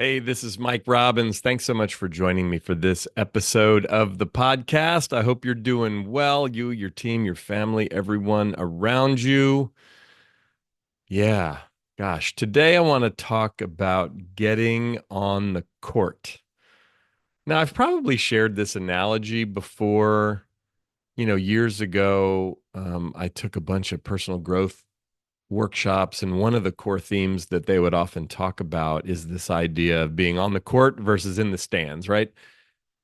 Hey, this is Mike Robbins. Thanks so much for joining me for this episode of the podcast. I hope you're doing well, you, your team, your family, everyone around you. Yeah, gosh, today I want to talk about getting on the court. Now, I've probably shared this analogy before. Years ago, I took a bunch of personal growth workshops, and one of the core themes that they would often talk about is this idea of being on the court versus in the stands, right?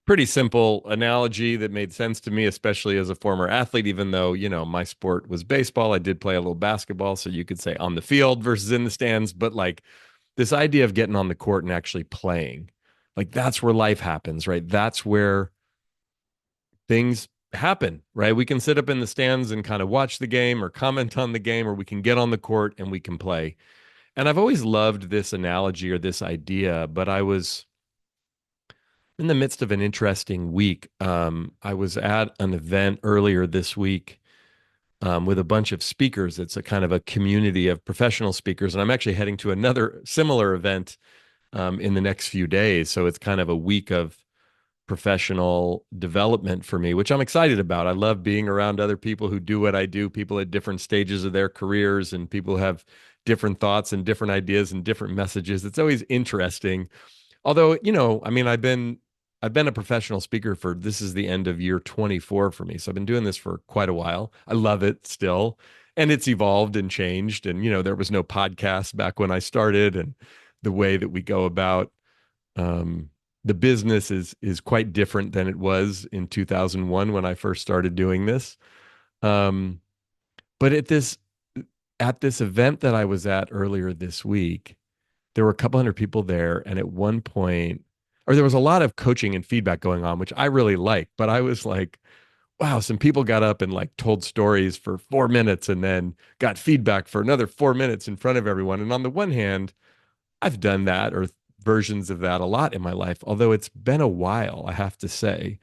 Pretty simple analogy that made sense to me, especially as a former athlete, even though, my sport was baseball. I did play a little basketball, so you could say on the field versus in the stands, but like this idea of getting on the court and actually playing, like that's where life happens, right? That's where things happen, right? We can sit up in the stands and kind of watch the game or comment on the game, or we can get on the court and we can play. And I've always loved this analogy or this idea, but I was in the midst of an interesting week. I was at an event earlier this week with a bunch of speakers. It's a kind of a community of professional speakers, and I'm actually heading to another similar event in the next few days. So it's kind of a week of professional development for me, which I'm excited about. I love being around other people who do what I do, people at different stages of their careers, and people who have different thoughts and different ideas and different messages. It's always interesting. Although, I mean, I've been a professional speaker for this is the end of year 24 for me. So I've been doing this for quite a while. I love it still. And it's evolved and changed. And, there was no podcast back when I started. And the way that we go about um, the business is quite different than it was in 2001 when I first started doing this. Um, but at this event that I was at earlier this week, there were a couple hundred people there, and at one point, or there was a lot of coaching and feedback going on, which I really liked. But I was like, wow, some people got up and like told stories for 4 minutes and then got feedback for another 4 minutes in front of everyone. And on the one hand, I've done that or versions of that a lot in my life, although it's been a while, I have to say.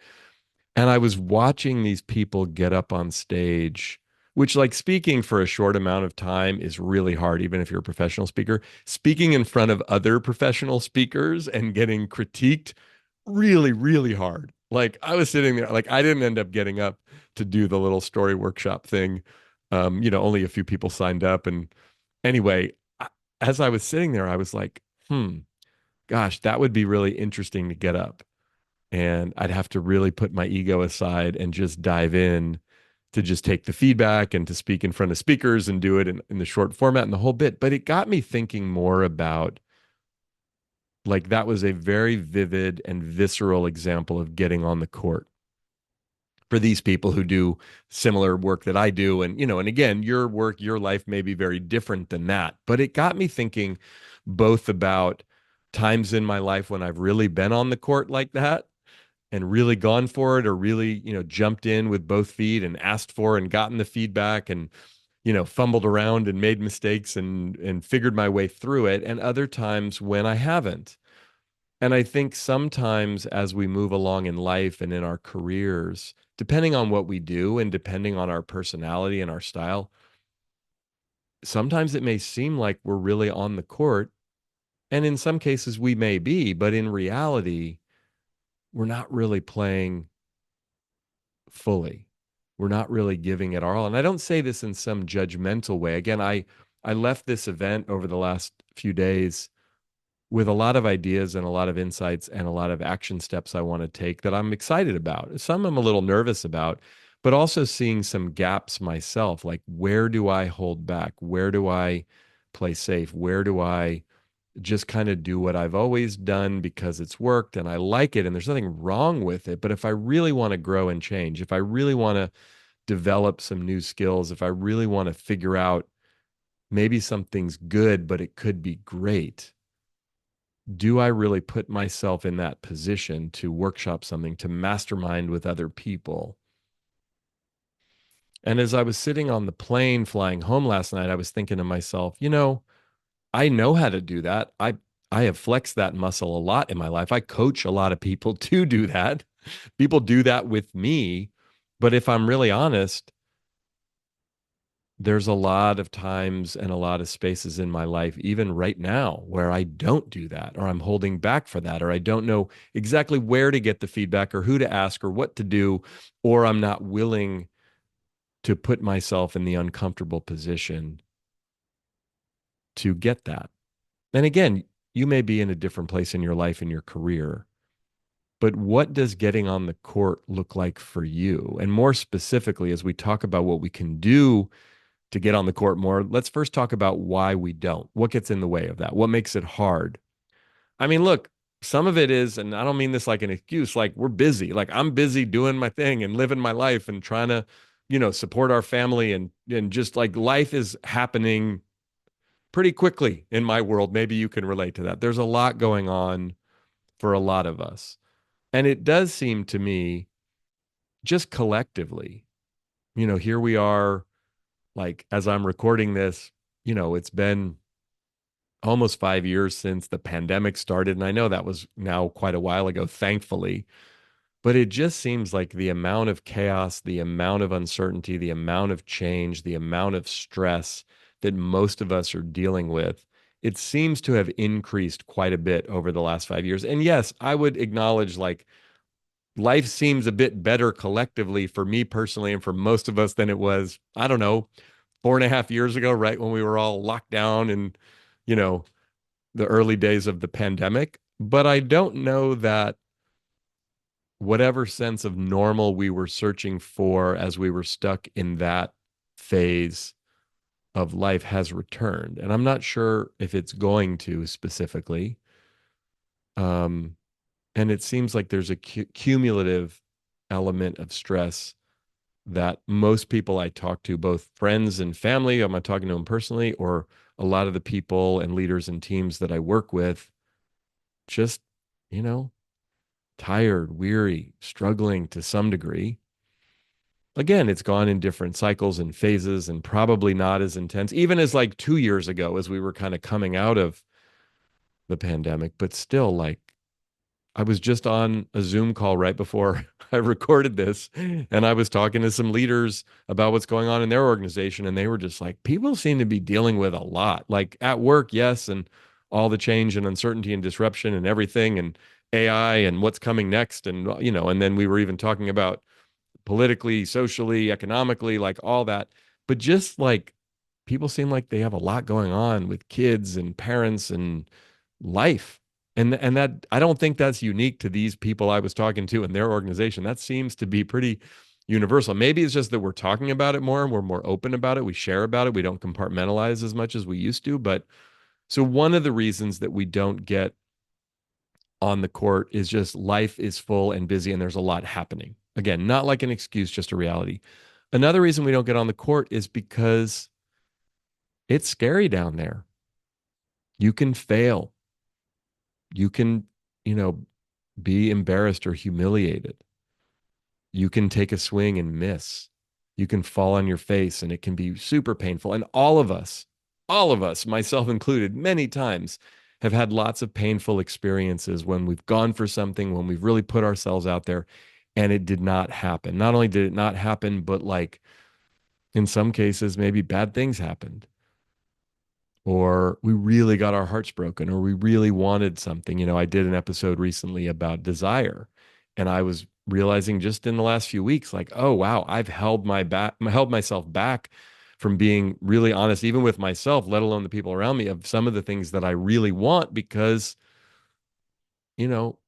And I was watching these people get up on stage, which, like, speaking for a short amount of time is really hard, even if you're a professional speaker. Speaking in front of other professional speakers and getting critiqued, really, really hard. Like, I was sitting there, like, I didn't end up getting up to do the little story workshop thing. Only a few people signed up. And anyway, as I was sitting there, I was like, gosh, that would be really interesting to get up, and I'd have to really put my ego aside and just dive in to just take the feedback and to speak in front of speakers and do it in the short format and the whole bit. But it got me thinking more about, like, that was a very vivid and visceral example of getting on the court for these people who do similar work that I do. And again, your work, your life may be very different than that. But it got me thinking both about times in my life when I've really been on the court like that and really gone for it, or really, jumped in with both feet and asked for and gotten the feedback and, fumbled around and made mistakes and figured my way through it, and other times when I haven't. And I think sometimes as we move along in life and in our careers, depending on what we do and depending on our personality and our style, sometimes it may seem like we're really on the court. And in some cases we may be, but in reality, we're not really playing fully. We're not really giving it our all. And I don't say this in some judgmental way. Again, I left this event over the last few days with a lot of ideas and a lot of insights and a lot of action steps I want to take that I'm excited about. Some I'm a little nervous about, but also seeing some gaps myself. Like, where do I hold back? Where do I play safe? Where do I just kind of do what I've always done because it's worked and I like it and there's nothing wrong with it? But if I really want to grow and change, if I really want to develop some new skills, if I really want to figure out maybe something's good, but it could be great, do I really put myself in that position to workshop something, to mastermind with other people? And as I was sitting on the plane flying home last night, I was thinking to myself, I know how to do that. I have flexed that muscle a lot in my life. I coach a lot of people to do that. People do that with me. But if I'm really honest, there's a lot of times and a lot of spaces in my life, even right now, where I don't do that, or I'm holding back for that, or I don't know exactly where to get the feedback or who to ask or what to do, or I'm not willing to put myself in the uncomfortable position to get that. And again, you may be in a different place in your life, in your career, but what does getting on the court look like for you? And more specifically, as we talk about what we can do to get on the court more, let's first talk about why we don't. What gets in the way of that? What makes it hard? I mean, look, some of it is, and I don't mean this like an excuse, like we're busy. Like I'm busy doing my thing and living my life and trying to, support our family and just like life is happening pretty quickly in my world. Maybe you can relate to that. There's a lot going on for a lot of us. And it does seem to me just collectively, here we are, like as I'm recording this, it's been almost 5 years since the pandemic started. And I know that was now quite a while ago, thankfully. But it just seems like the amount of chaos, the amount of uncertainty, the amount of change, the amount of stress that most of us are dealing with, it seems to have increased quite a bit over the last 5 years. And yes, I would acknowledge like life seems a bit better collectively for me personally and for most of us than it was, I don't know, 4.5 years ago, right? When we were all locked down and, you know, the early days of the pandemic. But I don't know that whatever sense of normal we were searching for as we were stuck in that phase of life has returned. And I'm not sure if it's going to specifically. Um, and it seems like there's a cumulative element of stress that most people I talk to, both friends and family, I'm not talking to them personally, or a lot of the people and leaders and teams that I work with, just, you know, tired, weary, struggling to some degree. Again, it's gone in different cycles and phases and probably not as intense, even as like 2 years ago, as we were kind of coming out of the pandemic, but still like I was just on a Zoom call right before I recorded this, and I was talking to some leaders about what's going on in their organization. And they were just like, people seem to be dealing with a lot, like at work, yes, and all the change and uncertainty and disruption and everything, and AI and what's coming next. And, and then we were even talking about politically, socially, economically, like all that. But just like people seem like they have a lot going on with kids and parents and life. And that I don't think that's unique to these people I was talking to in their organization. That seems to be pretty universal. Maybe it's just that we're talking about it more and we're more open about it. We share about it. We don't compartmentalize as much as we used to. But so one of the reasons that we don't get on the court is just life is full and busy and there's a lot happening. Again, not like an excuse, just a reality. Another reason we don't get on the court is because it's scary down there. You can fail. You can, you know, be embarrassed or humiliated. You can take a swing and miss. You can fall on your face and it can be super painful. And all of us, myself included, many times have had lots of painful experiences when we've gone for something, when we've really put ourselves out there and it did not happen. Not only did it not happen, but like in some cases, maybe bad things happened, or we really got our hearts broken, or we really wanted something. I did an episode recently about desire, and I was realizing just in the last few weeks, like, oh wow, I've held myself back from being really honest, even with myself, let alone the people around me, of some of the things that I really want because, you know,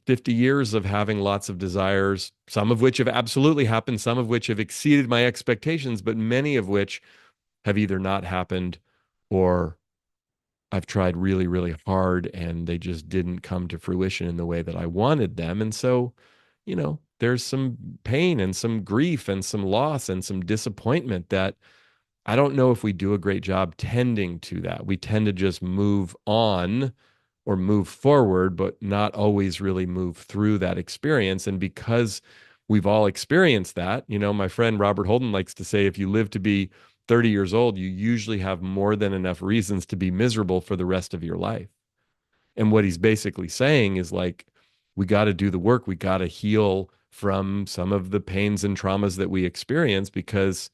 50 years of having lots of desires, some of which have absolutely happened, some of which have exceeded my expectations, but many of which have either not happened or I've tried really, really hard and they just didn't come to fruition in the way that I wanted them. And so, there's some pain and some grief and some loss and some disappointment that I don't know if we do a great job tending to that. We tend to just move on or move forward, but not always really move through that experience. And because we've all experienced that, my friend Robert Holden likes to say, if you live to be 30 years old, you usually have more than enough reasons to be miserable for the rest of your life. And what he's basically saying is like, we got to do the work. We got to heal from some of the pains and traumas that we experience because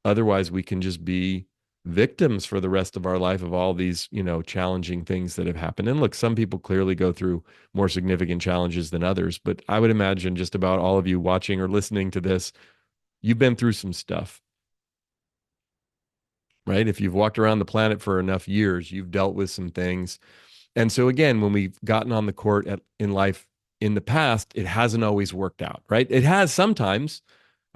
Otherwise, we can just be victims for the rest of our life of all these, challenging things that have happened. And look, some people clearly go through more significant challenges than others, but I would imagine just about all of you watching or listening to this, you've been through some stuff, right? If you've walked around the planet for enough years, you've dealt with some things. And so again, when we've gotten on the court in life in the past, it hasn't always worked out, right? It has sometimes.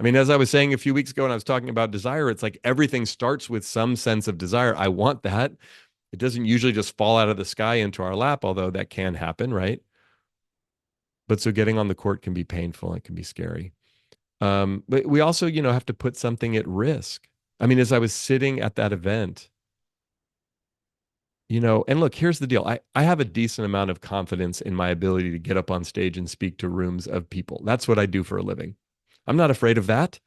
I mean, as I was saying a few weeks ago when I was talking about desire, it's like everything starts with some sense of desire. I want that. It doesn't usually just fall out of the sky into our lap, although that can happen, right? But so getting on the court can be painful. It can be scary. But we also, have to put something at risk. I mean, as I was sitting at that event, and look, here's the deal. I have a decent amount of confidence in my ability to get up on stage and speak to rooms of people. That's what I do for a living. I'm not afraid of that.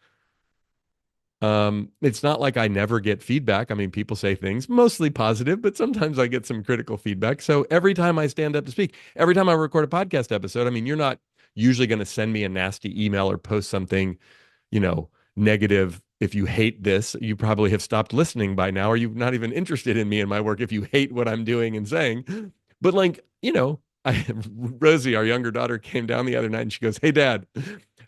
It's not like I never get feedback. I mean, people say things mostly positive, but sometimes I get some critical feedback. So every time I stand up to speak, every time I record a podcast episode, I mean, you're not usually going to send me a nasty email or post something, negative. If you hate this, you probably have stopped listening by now, or you're not even interested in me and my work if you hate what I'm doing and saying. But like, Rosie, our younger daughter, came down the other night and she goes, "Hey, Dad,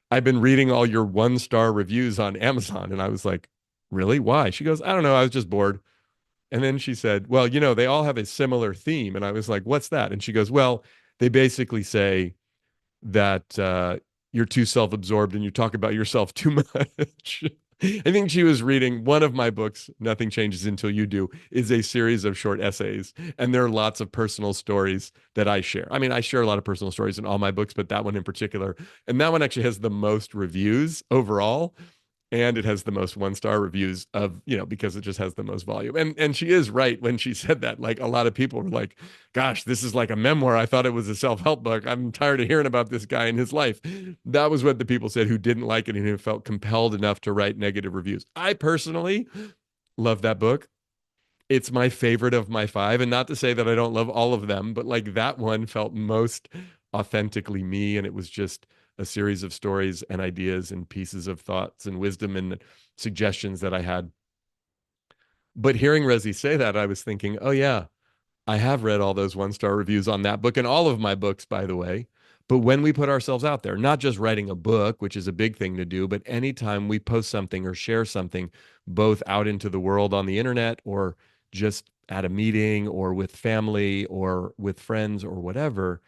I've been reading all your 1-star reviews on Amazon." And I was like, "Really? Why?" She goes, "I don't know. I was just bored." And then she said, "Well, they all have a similar theme." And I was like, "What's that?" And she goes, "Well, they basically say that you're too self-absorbed and you talk about yourself too much." I think she was reading one of my books, Nothing Changes Until You Do, is a series of short essays. And there are lots of personal stories that I share. I mean, I share a lot of personal stories in all my books, but that one in particular. And that one actually has the most reviews overall, and it has the most 1-star reviews of, because it just has the most volume. And she is right when she said that. Like, a lot of people were like, "Gosh, this is like a memoir. I thought it was a self-help book. I'm tired of hearing about this guy and his life." That was what the people said who didn't like it and who felt compelled enough to write negative reviews. I personally love that book. It's my favorite of my 5. And not to say that I don't love all of them, but like that one felt most authentically me. And it was just a series of stories and ideas and pieces of thoughts and wisdom and suggestions that I had. But hearing Rosie say that, I was thinking, oh, yeah, I have read all those 1-star reviews on that book and all of my books, by the way. But when we put ourselves out there, not just writing a book, which is a big thing to do, but anytime we post something or share something, both out into the world on the internet or just at a meeting or with family or with friends or whatever,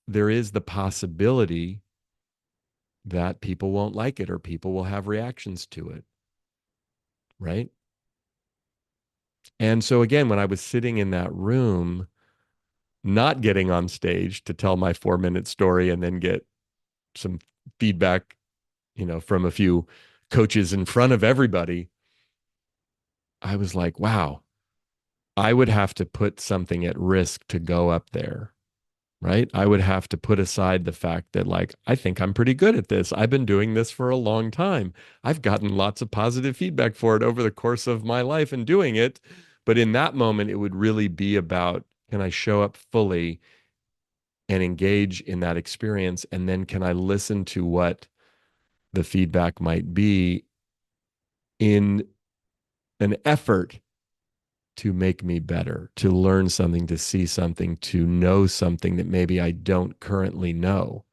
there is the possibility that people won't like it or people will have reactions to it, right? And so again, when I was sitting in that room, not getting on stage to tell my 4-minute story and then get some feedback, from a few coaches in front of everybody, I was like, wow, I would have to put something at risk to go up there, right? I would have to put aside the fact that, like, I think I'm pretty good at this. I've been doing this for a long time. I've gotten lots of positive feedback for it over the course of my life and doing it. But in that moment, it would really be about, can I show up fully and engage in that experience? And then can I listen to what the feedback might be in an effort to make me better, to learn something, to see something, to know something that maybe I don't currently know,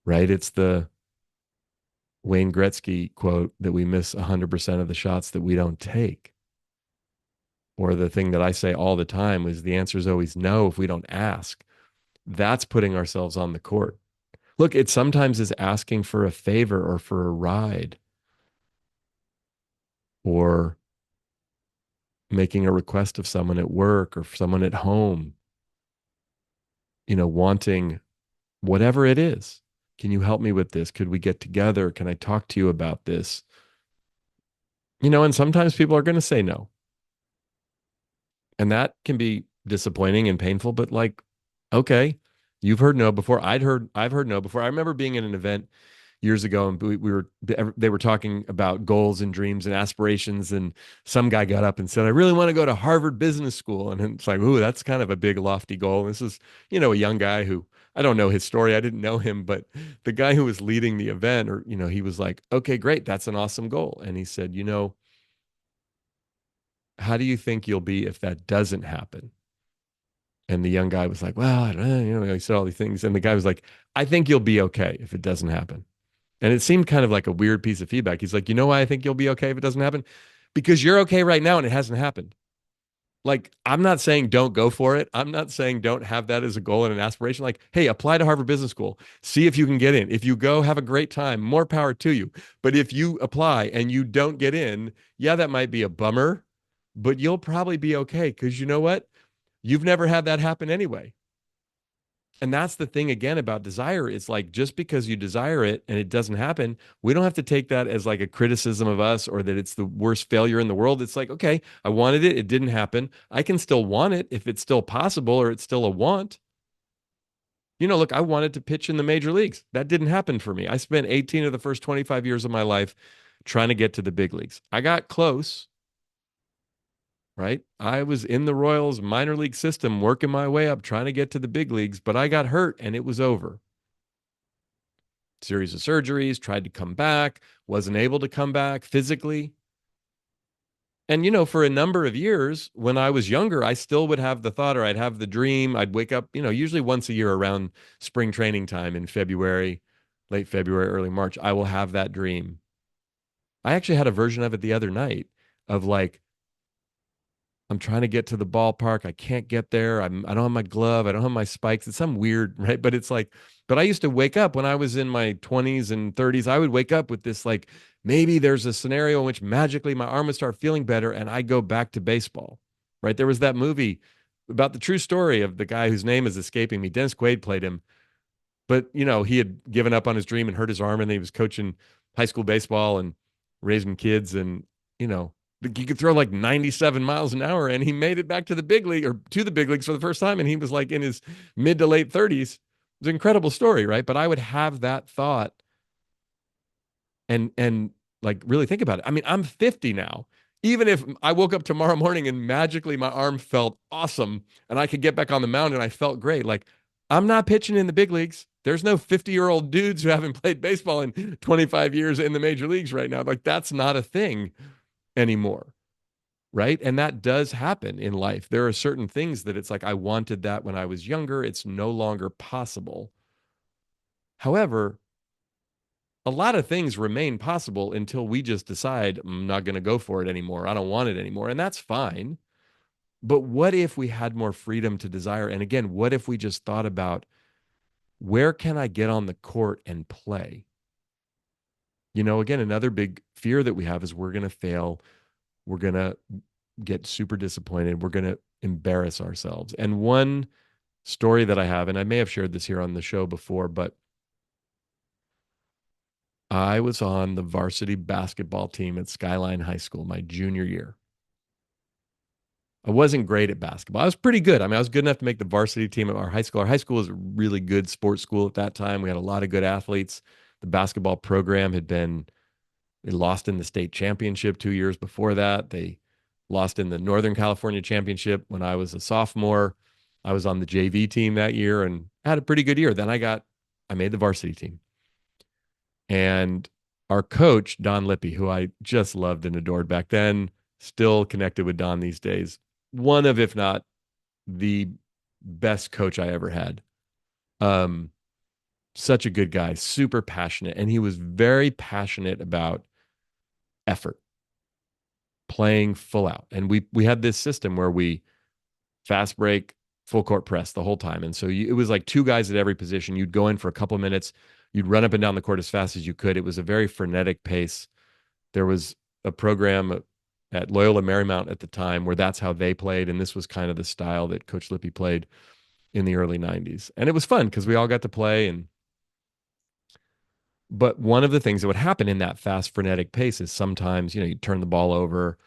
right? It's the Wayne Gretzky quote that we miss 100% of the shots that we don't take. Or the thing that I say all the time is the answer is always no if we don't ask. That's putting ourselves on the court. Look, it sometimes is asking for a favor or for a ride or making a request of someone at work or someone at home, wanting whatever it is. Can you help me with this? Could we get together? Can I talk to you about this? And sometimes people are going to say no. And that can be disappointing and painful, but like, okay, you've heard no before. I've heard no before. I remember being in an event years ago and they were talking about goals and dreams and aspirations. And some guy got up and said, "I really want to go to Harvard Business School." And it's like, ooh, that's kind of a big, lofty goal. This is, a young guy who I don't know his story. I didn't know him, but the guy who was leading the event, or, he was like, okay, great. That's an awesome goal. And he said, how do you think you'll be if that doesn't happen? And the young guy was like, well, I don't know. He said all these things. And the guy was like, I think you'll be okay if it doesn't happen. And it seemed kind of like a weird piece of feedback. He's like, you know why I think you'll be okay if it doesn't happen? Because you're okay right now and it hasn't happened. Like, I'm not saying don't go for it. I'm not saying don't have that as a goal and an aspiration. Like, hey, apply to Harvard Business School. See if you can get in. If you go, have a great time. More power to you. But if you apply and you don't get in, yeah, that might be a bummer, but you'll probably be okay because you know what? You've never had that happen anyway. And that's the thing again about desire. It's like just because you desire it and it doesn't happen, we don't have to take that as like a criticism of us or that it's the worst failure in the world. It's like, okay, I wanted it, it didn't happen. I can still want it if it's still possible or it's still a want. Look, I wanted to pitch in the major leagues. That didn't happen for me. I spent 18 of the first 25 years of my life trying to get to the big leagues. I got close, right? I was in the Royals minor league system, working my way up, trying to get to the big leagues, but I got hurt and it was over. Series of surgeries, tried to come back, wasn't able to come back physically. And, for a number of years when I was younger, I still would have the thought or I'd have the dream. I'd wake up, usually once a year around spring training time in February, late February, early March. I will have that dream. I actually had a version of it the other night of like, I'm trying to get to the ballpark. I can't get there. I don't have my glove. I don't have my spikes. It's some weird, right? But it's like, but I used to wake up when I was in my 20s and 30s. I would wake up with this like, maybe there's a scenario in which magically my arm would start feeling better and I go back to baseball, right? There was that movie about the true story of the guy whose name is escaping me. Dennis Quaid played him, but he had given up on his dream and hurt his arm, and he was coaching high school baseball and raising kids, and you know he could throw like 97 miles an hour, and he made it back to the big league or to the big leagues for the first time, and he was like in his mid to late 30s. It's an incredible story, right? But I would have that thought and like really think about it. I mean, I'm 50 now. Even if I woke up tomorrow morning and magically my arm felt awesome and I could get back on the mound and I felt great, like I'm not pitching in the big leagues. There's no 50-year-old dudes who haven't played baseball in 25 years in the major leagues right now. Like that's not a thing anymore, right? And that does happen in life. There are certain things that it's like I wanted that when I was younger. It's no longer possible. However, a lot of things remain possible until we just decide I'm not going to go for it anymore. I don't want it anymore. And that's fine. But what if we had more freedom to desire? And again, what if we just thought about where can I get on the court and play? Again, another big fear that we have is we're going to fail. We're going to get super disappointed. We're going to embarrass ourselves. And one story that I have, and I may have shared this here on the show before, but I was on the varsity basketball team at Skyline High School my junior year. I wasn't great at basketball. I was pretty good. I mean, I was good enough to make the varsity team at our high school. Our high school was a really good sports school at that time. We had a lot of good athletes. The basketball program they lost in the state championship 2 years before that. They lost in the Northern California championship when I was a sophomore. I was on the JV team that year and had a pretty good year. Then I made the varsity team. And our coach, Don Lippy, who I just loved and adored back then, still connected with Don these days. One of, if not the best coach I ever had. Such a good guy, super passionate. And he was very passionate about effort, playing full out. And we had this system where we fast break, full court press the whole time. And so it was like two guys at every position. You'd go in for a couple of minutes. You'd run up and down the court as fast as you could. It was a very frenetic pace. There was a program at Loyola Marymount at the time where that's how they played. And this was kind of the style that Coach Lippy played in the early 90s. And it was fun because we all got to play. But one of the things that would happen in that fast, frenetic pace is sometimes, you'd turn the ball over,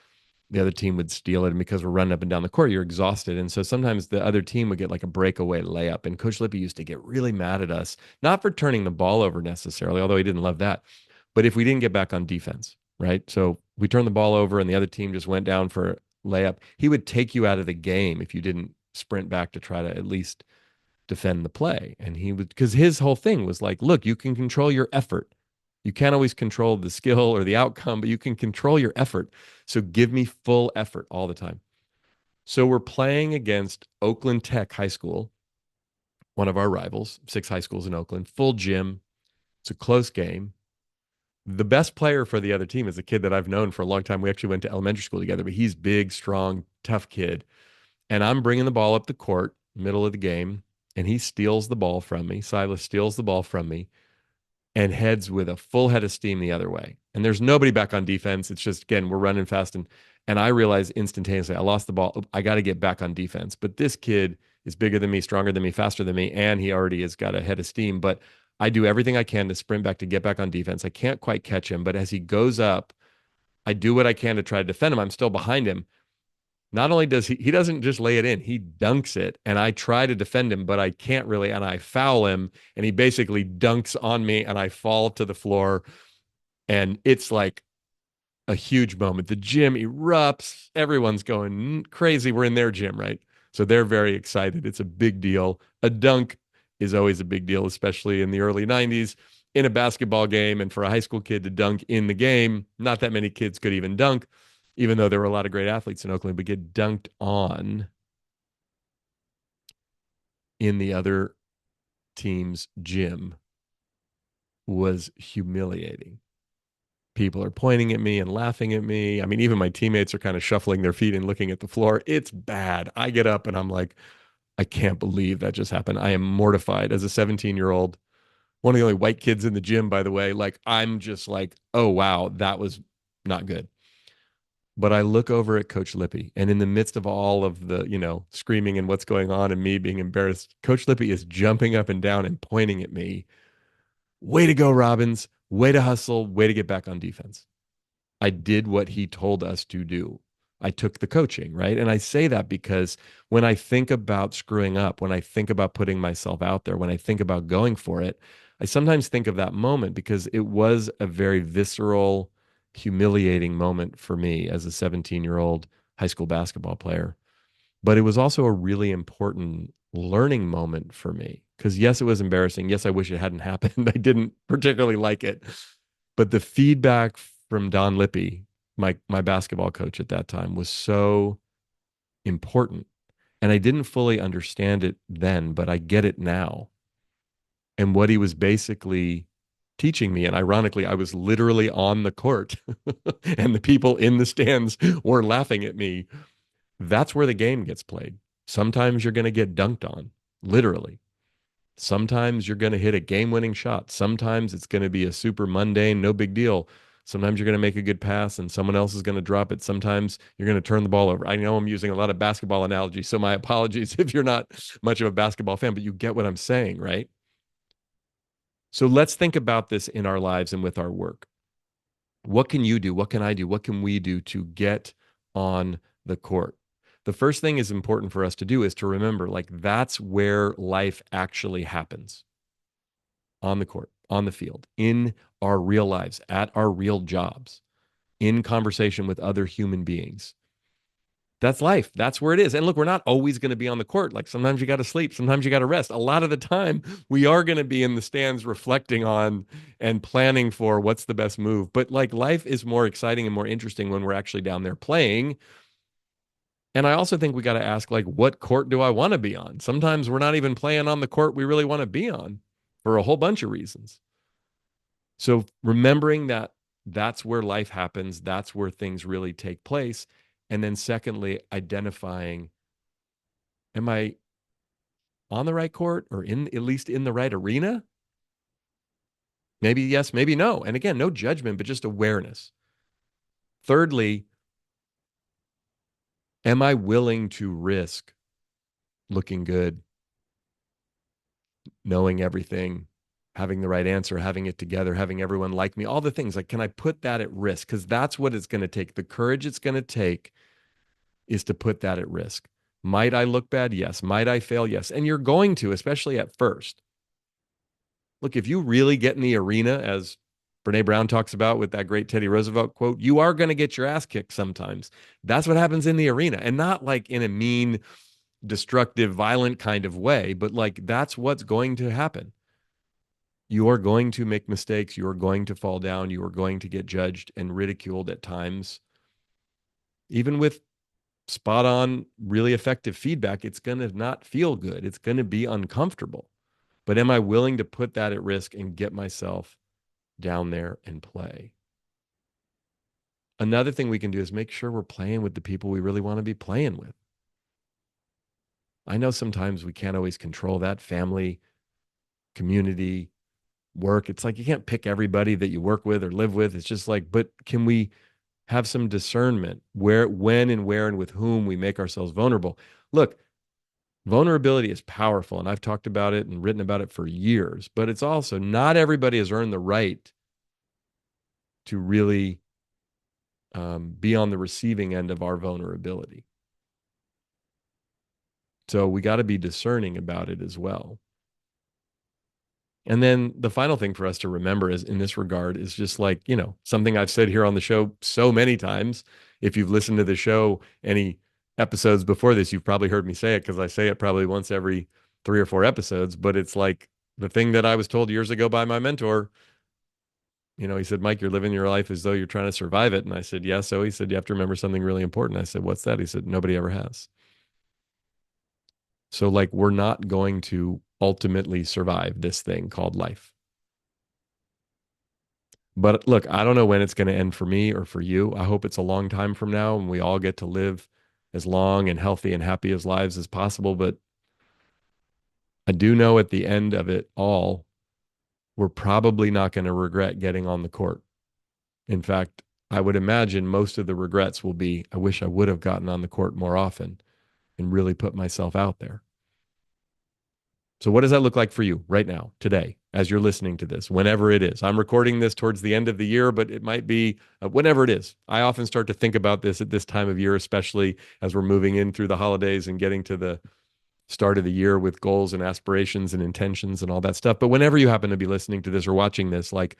the other team would steal it. And because we're running up and down the court, you're exhausted. And so sometimes the other team would get like a breakaway layup. And Coach Lippy used to get really mad at us, not for turning the ball over necessarily, although he didn't love that, but if we didn't get back on defense, right? So we turned the ball over and the other team just went down for a layup. He would take you out of the game if you didn't sprint back to try to at least defend the play. And he would, because his whole thing was like, look, you can control your effort. You can't always control the skill or the outcome, but you can control your effort. So give me full effort all the time. So we're playing against Oakland Tech High School, one of our rivals, six high schools in Oakland, full gym. It's a close game. The best player for the other team is a kid that I've known for a long time. We actually went to elementary school together, but he's big, strong, tough kid. And I'm bringing the ball up the court, middle of the game, and he steals the ball from me. Silas steals the ball from me and heads with a full head of steam the other way. And there's nobody back on defense. It's just, again, we're running fast. And I realize instantaneously, I lost the ball. I got to get back on defense. But this kid is bigger than me, stronger than me, faster than me, and he already has got a head of steam. But I do everything I can to sprint back to get back on defense. I can't quite catch him, but as he goes up, I do what I can to try to defend him. I'm still behind him. Not only does he doesn't just lay it in, he dunks it. And I try to defend him, but I can't really. And I foul him, and he basically dunks on me, and I fall to the floor. And it's like a huge moment. The gym erupts. Everyone's going crazy. We're in their gym, right? So they're very excited. It's a big deal. A dunk is always a big deal, especially in the early 90s in a basketball game. And for a high school kid to dunk in the game, not that many kids could even dunk, even though there were a lot of great athletes in Oakland, but get dunked on in the other team's gym was humiliating. People are pointing at me and laughing at me. I mean, even my teammates are kind of shuffling their feet and looking at the floor. It's bad. I get up and I'm like, I can't believe that just happened. I am mortified as a 17-year-old, one of the only white kids in the gym, by the way. Like, I'm just like, oh, wow, that was not good. But I look over at Coach Lippy, and in the midst of all of the, screaming and what's going on and me being embarrassed, Coach Lippy is jumping up and down and pointing at me. Way to go, Robbins. Way to hustle. Way to get back on defense. I did what he told us to do. I took the coaching, right? And I say that because when I think about screwing up, when I think about putting myself out there, when I think about going for it, I sometimes think of that moment because it was a very visceral, humiliating moment for me as a 17-year-old high school basketball player. But it was also a really important learning moment for me because, yes, it was embarrassing. Yes, I wish it hadn't happened. I didn't particularly like it. But the feedback from Don Lippy, my basketball coach at that time, was so important. And I didn't fully understand it then, but I get it now. And what he was basically teaching me, and ironically, I was literally on the court and the people in the stands were laughing at me. That's where the game gets played. Sometimes you're going to get dunked on, literally. Sometimes you're going to hit a game-winning shot. Sometimes it's going to be a super mundane, no big deal. Sometimes you're going to make a good pass and someone else is going to drop it. Sometimes you're going to turn the ball over. I know I'm using a lot of basketball analogies, so my apologies if you're not much of a basketball fan, but you get what I'm saying, right? So let's think about this in our lives and with our work. What can you do? What can I do? What can we do to get on the court? The first thing is important for us to do is to remember, like, that's where life actually happens. On the court, on the field, in our real lives, at our real jobs, in conversation with other human beings. That's life. That's where it is. And look, we're not always going to be on the court. Like, sometimes you got to sleep. Sometimes you got to rest. A lot of the time, we are going to be in the stands reflecting on and planning for what's the best move. But like, life is more exciting and more interesting when we're actually down there playing. And I also think we got to ask, like, what court do I want to be on? Sometimes we're not even playing on the court we really want to be on for a whole bunch of reasons. So remembering that that's where life happens, that's where things really take place. And then secondly, identifying, am I on the right court or in at least in the right arena? Maybe yes, maybe no. And again, no judgment, but just awareness. Thirdly, am I willing to risk looking good, knowing everything, having the right answer, having it together, having everyone like me, all the things? Like, can I put that at risk? Because that's what it's going to take. The courage it's going to take is to put that at risk. Might I look bad? Yes. Might I fail? Yes. And you're going to, especially at first. Look, if you really get in the arena, as Brene Brown talks about with that great Teddy Roosevelt quote, you are going to get your ass kicked sometimes. That's what happens in the arena. And not like in a mean, destructive, violent kind of way, but like that's what's going to happen. You are going to make mistakes. You are going to fall down. You are going to get judged and ridiculed at times. Even with spot on, really effective feedback, it's going to not feel good. It's going to be uncomfortable. But am I willing to put that at risk and get myself down there and play? Another thing we can do is make sure we're playing with the people we really want to be playing with. I know sometimes we can't always control that family, community, work. It's like you can't pick everybody that you work with or live with. It's just like, but can we have some discernment where, when, and where, and with whom we make ourselves vulnerable? Look, vulnerability is powerful, and I've talked about it and written about it for years, but it's also not everybody has earned the right to really be on the receiving end of our vulnerability. So we got to be discerning about it as well. And then the final thing for us to remember is in this regard is just like, something I've said here on the show so many times. If you've listened to the show any episodes before this, you've probably heard me say it because I say it probably once every 3 or 4 episodes. But it's like the thing that I was told years ago by my mentor. He said, Mike, you're living your life as though you're trying to survive it. And I said, yeah. So he said, you have to remember something really important. I said, what's that? He said, nobody ever has. So, like, we're not going to ultimately survive this thing called life. But look, I don't know when it's going to end for me or for you. I hope it's a long time from now and we all get to live as long and healthy and happy as lives as possible. But I do know at the end of it all, we're probably not going to regret getting on the court. In fact, I would imagine most of the regrets will be, I wish I would have gotten on the court more often and really put myself out there. So, what does that look like for you right now, today, as you're listening to this, whenever it is? I'm recording this towards the end of the year, but it might be whenever it is. I often start to think about this at this time of year, especially as we're moving in through the holidays and getting to the start of the year with goals and aspirations and intentions and all that stuff. But whenever you happen to be listening to this or watching this, like,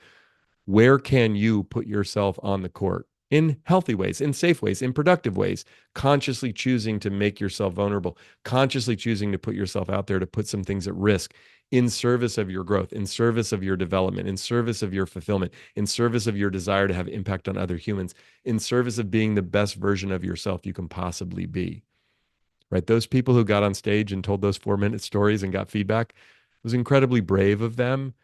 where can you put yourself on the court in healthy ways, in safe ways, in productive ways, consciously choosing to make yourself vulnerable, consciously choosing to put yourself out there to put some things at risk in service of your growth, in service of your development, in service of your fulfillment, in service of your desire to have impact on other humans, in service of being the best version of yourself you can possibly be. Right? Those people who got on stage and told those 4-minute stories and got feedback, it was incredibly brave of them.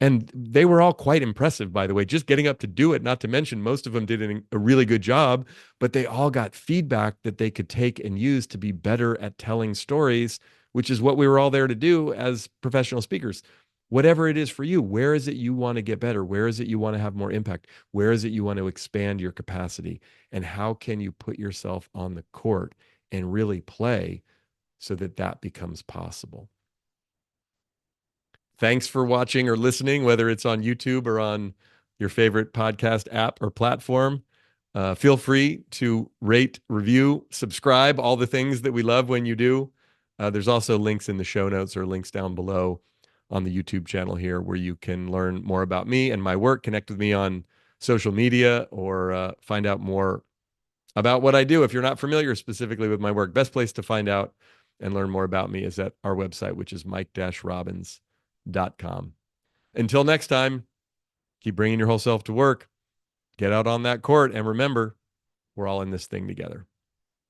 And they were all quite impressive, by the way, just getting up to do it, not to mention most of them did a really good job, but they all got feedback that they could take and use to be better at telling stories, which is what we were all there to do as professional speakers. Whatever it is for you, where is it you want to get better? Where is it you want to have more impact? Where is it you want to expand your capacity? And how can you put yourself on the court and really play so that that becomes possible? Thanks for watching or listening, whether it's on YouTube or on your favorite podcast app or platform. Feel free to rate, review, subscribe, all the things that we love when you do. There's also links in the show notes or links down below on the YouTube channel here where you can learn more about me and my work, connect with me on social media, or find out more about what I do if you're not familiar specifically with my work. Best place to find out and learn more about me is at our website, which is mike-robbins.com. Until next time, keep bringing your whole self to work, get out on that court, and remember, we're all in this thing together.